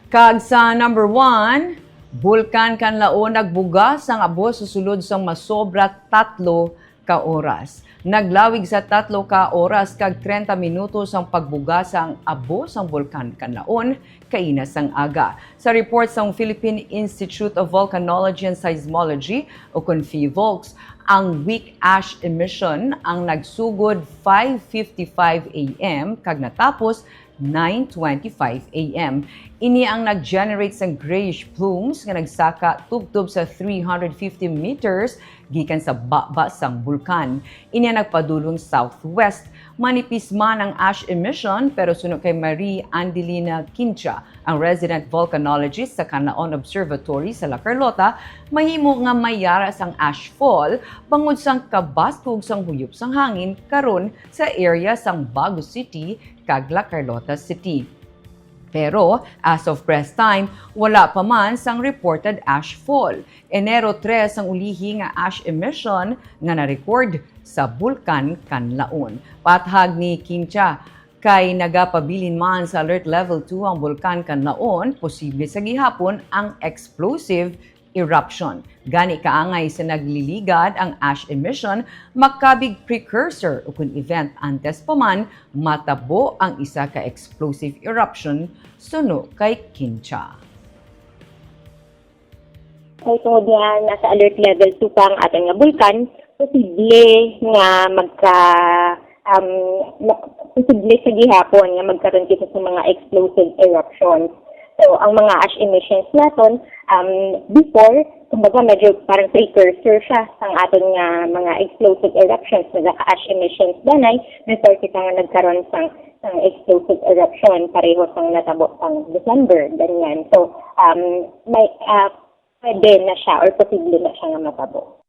Kag sa number 1, bulkan kanlaon nagbuga sang abo susulod sang masobra 3 ka oras. Naglawig sa 3 ka oras kag 30 minutos ang pagbuga sang abo sang bulkan kanlaon kaina sang aga. Sa report sang Philippine Institute of Volcanology and Seismology o kun PHIVOLCS, ang weak ash emission ang nagsugod 5:55 AM kag natapos 9:25 AM. Ini ang nag-generate sang grayish plumes nga nagsaka tubtob sa 350 meters gikan sa baba sang bulkan. Ini ang nagpadulong southwest. Manipis man ang ash emission pero suno kay Marie Andelina Quincha, ang resident volcanologist sa Canlaon Observatory sa La Carlota, mahimo nga mayara sang ash fall bangod sang kabastog sang huyop sang hangin karon sa area sang Bago City kag La Carlota City. Pero as of press time, wala pa man sang reported ash fall. Enero 3 ang ulihi nga ash emission nga na-record sa Bulkan Canlaon. Pathag ni Quincha, kay nagapabilin man sa alert level 2 ang Bulkan Canlaon, posible sa gihapon ang explosive eruption. Gani kaangay sa nagliligad ang ash emission, makabig precursor o kung event antes pa man, matabo ang isa ka explosive eruption suno kay Quincha. Kay tungod nga nasa alert level 2 pa ang ating nga bulkan, posible nga posible sa gihapon nga magkaroon kita sa mga explosive eruptions. So, ang mga ash emissions naton, before, kumbaga medyo parang precursor siya sang aton nga mga explosive eruptions, nagka-ash emissions danay, before kita nga nagkaroon sang explosive eruption, pareho sang natabo sang December, ganyan. So, pwede na siya or posible na siya nga matabo.